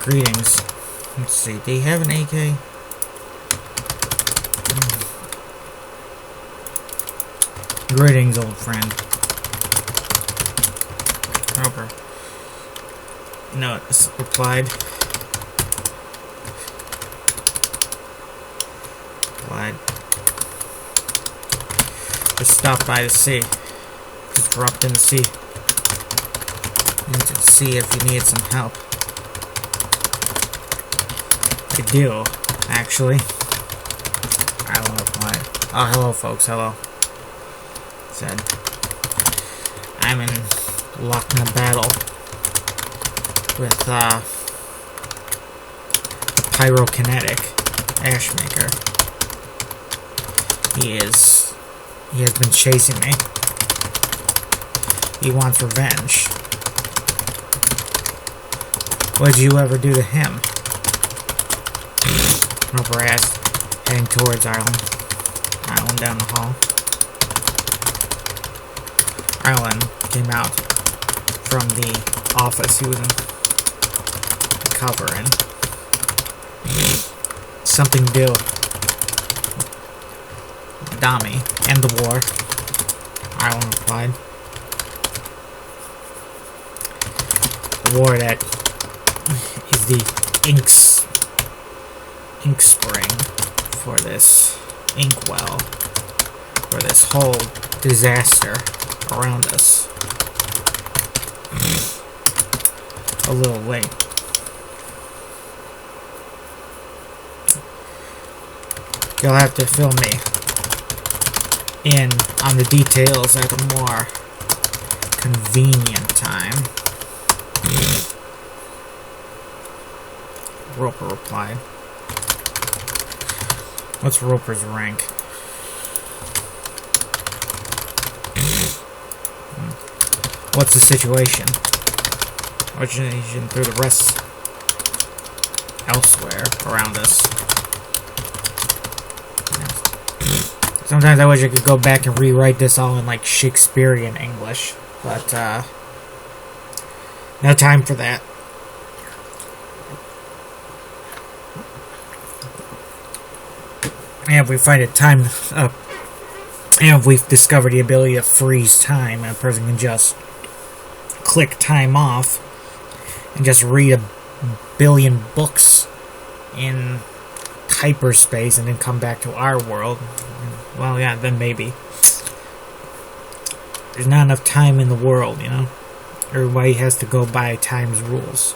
Greetings. Let's see, do you have an AK? Greetings, old friend. Roper. No, it's replied. Just stopped by the sea. Just dropped in the sea. Need to see if you need some help. I do, actually. I don't know why. Oh, hello, folks. Hello. Said I'm locked in a battle with pyrokinetic Ashmaker. He has been chasing me. He wants revenge. What'd you ever do to him? Roper asked, heading towards Ireland down the hall. Ireland came out from the office he was in, covering. Something to do. Dami, end the war. Ireland replied. The war that is the ink spring for this inkwell, for this whole disaster around us. A little late. You'll have to fill me in on the details at a more convenient time. Roper replied. What's Roper's rank? What's the situation? Origination through the rest elsewhere around us. Sometimes I wish I could go back and rewrite this all in like Shakespearean English, but no time for that. And if we find a time and if we've discovered the ability to freeze time, and a person can just click time off and just read a billion books in hyperspace and then come back to our world, well, yeah, then maybe. There's not enough time in the world, you know? Everybody has to go by time's rules.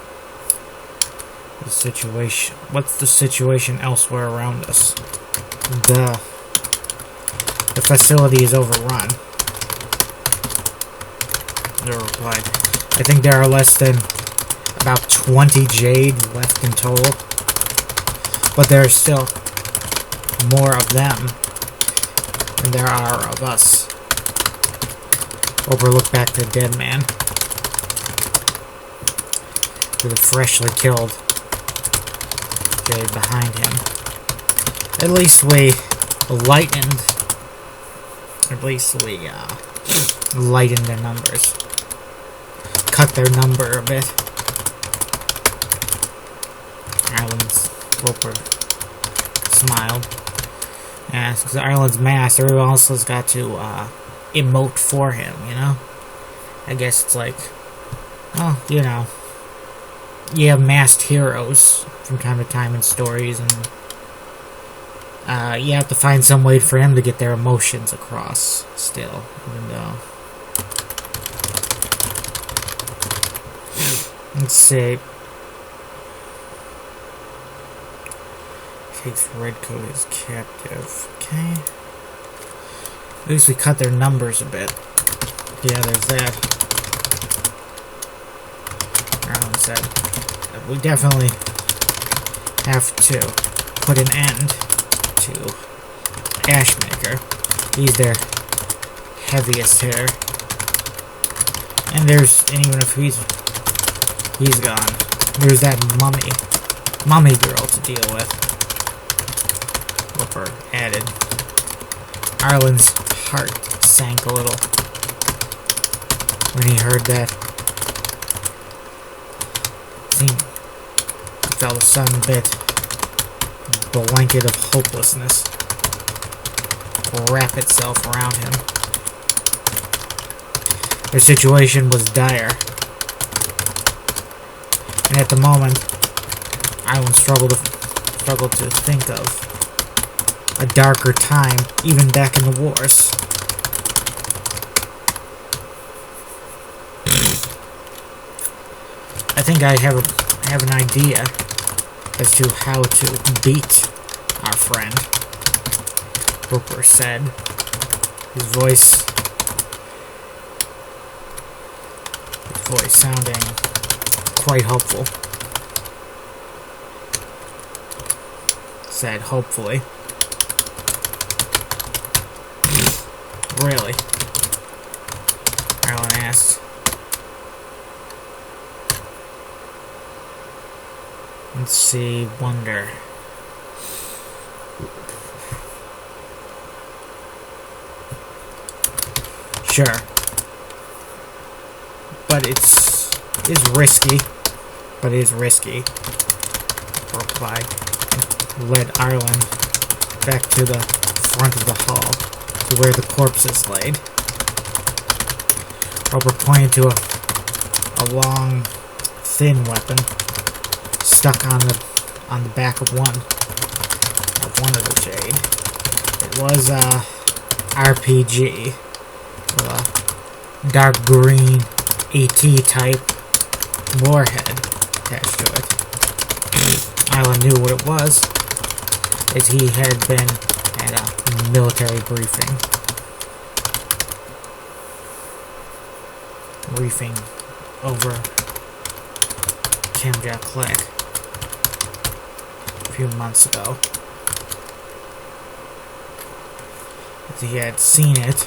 The situation. What's the situation elsewhere around us? The facility is overrun. They replied. I think there are less than about 20 jade left in total. But there are still more of them than there are of us. Roper looked back to the dead man. To the freshly killed jade behind him. At least we lightened their numbers. Cut their number a bit. Roper smiled. Yeah, because Ireland's masked, everyone else has got to emote for him, you know? I guess it's like, well, you know, you have masked heroes from time to time in stories, and you have to find some way for them to get their emotions across still, even though. Let's see. Takes Redcoat as captive. Okay. At least we cut their numbers a bit. Yeah, there's that. Alan said. We definitely have to put an end to Ashmaker. He's their heaviest hitter. And even if he's gone, there's that mummy girl to deal with. Roper added. Ireland's heart sank a little when he heard that. felt a sudden blanket of hopelessness wrap itself around him. Their situation was dire, and at the moment, Ireland struggled to think of a darker time, even back in the wars. I think I have an idea as to how to beat our friend, Brooker said, his voice sounding quite hopeful. Said, hopefully. Really? Ireland asked. Let's see, wonder. Sure. But it's risky. But it is risky. Replied. And led Ireland back to the front of the hall, to where the corpses laid. Roper pointed to a long, thin weapon stuck on the back of one of the shade. It was a RPG with a dark green AT type warhead attached to it. Island knew what it was, as he had been at a military briefing over Camjack Click a few months ago. He had seen it,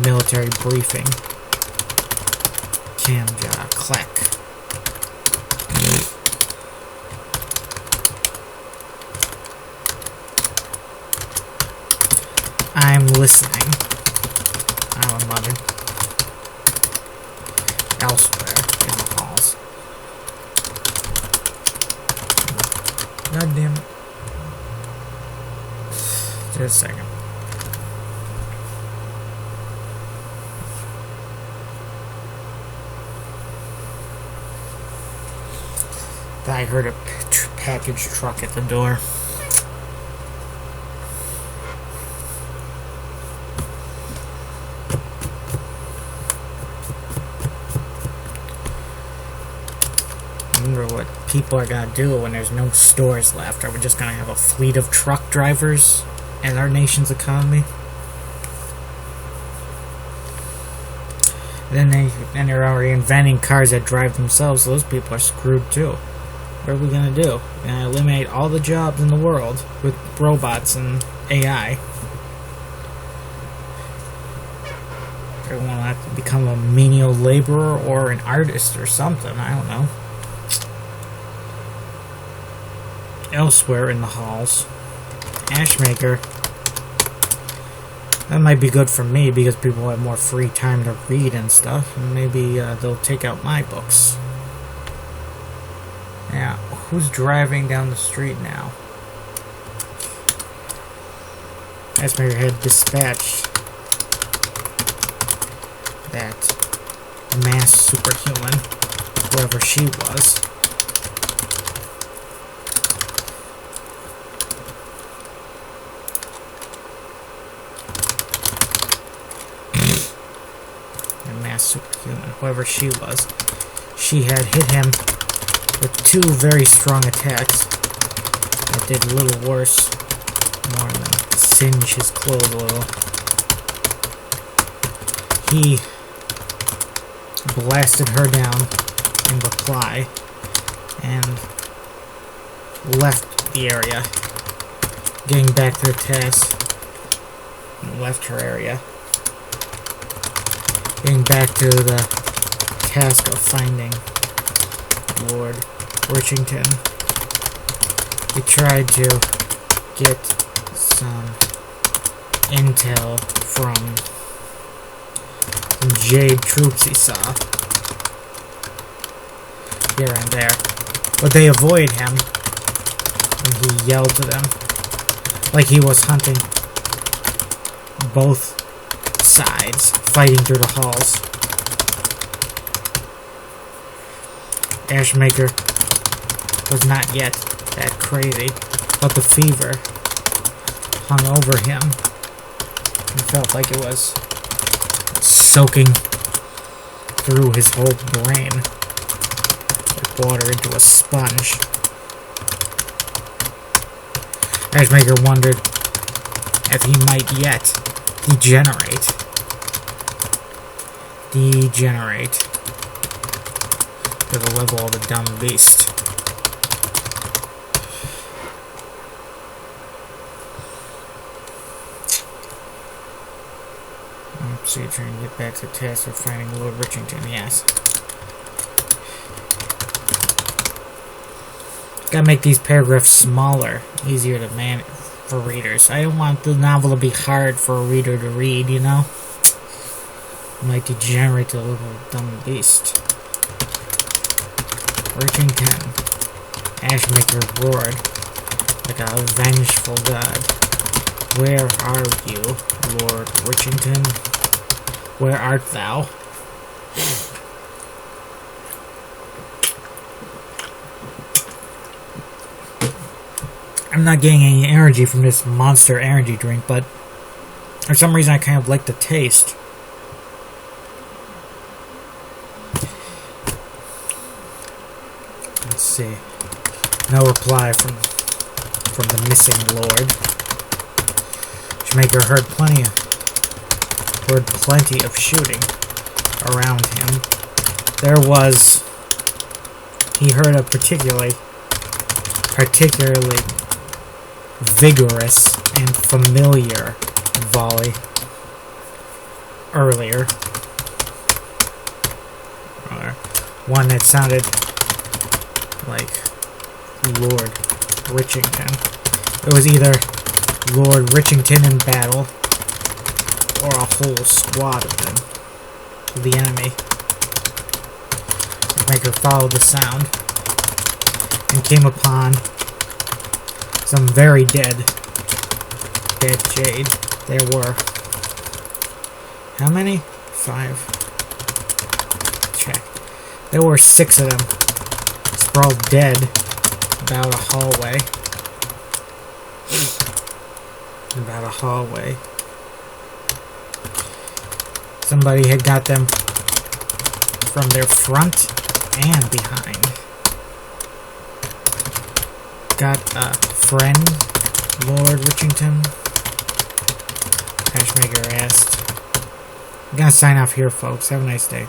military briefing, Camjack Click. I'm listening, Alan muttered. Elsewhere in the halls. God damn it. Just a second. I heard a package truck at the door. I wonder what people are gonna do when there's no stores left. Are we just gonna have a fleet of truck drivers as our nation's economy? Then they're already inventing cars that drive themselves, so those people are screwed too. What are we gonna do? We're gonna eliminate all the jobs in the world with robots and AI. Everyone will have to become a menial laborer or an artist or something. I don't know. Elsewhere in the halls, Ashmaker. That might be good for me because people have more free time to read and stuff, and maybe they'll take out my books. Yeah, who's driving down the street now? Ashmaker had dispatched that mass superhuman, whoever she was. Superhuman, whoever she was. She had hit him with 2 very strong attacks that did little worse, more than singe his clothes a little. He blasted her down in reply and left the area, getting back to the task, and left her area. Getting back to the task of finding Lord Richington. He tried to get some intel from some Jade troops he saw here and there, But they avoided him, and he yelled to them like he was hunting both sides, fighting through the halls. Ashmaker was not yet that crazy, but the fever hung over him. He felt like it was soaking through his whole brain, like water into a sponge. Ashmaker wondered if he might yet degenerate to the level of a dumb beast. So you're trying to get back to the task of finding Lord Richington, yes. Gotta make these paragraphs smaller, easier to manage for readers. I don't want the novel to be hard for a reader to read, you know? It might degenerate to a little dumb beast. Richington. Ashmaker roared like a vengeful god. Where are you, Lord Richington? Where art thou? I'm not getting any energy from this monster energy drink, but for some reason I kind of like the taste. Let's see. No reply from the missing lord. Ashmaker heard plenty of shooting around him. He heard a particularly vigorous and familiar volley earlier. One that sounded like Lord Richington. It was either Lord Richington in battle or a whole squad of them. The enemy. Maker followed the sound and came upon some very dead jade. There were how many? 5. Check. There were 6 of them sprawled dead about a hallway. Somebody had got them from their front and behind. Got a friend, Lord Richington? Ashmaker asked. I'm gonna sign off here, folks. Have a nice day.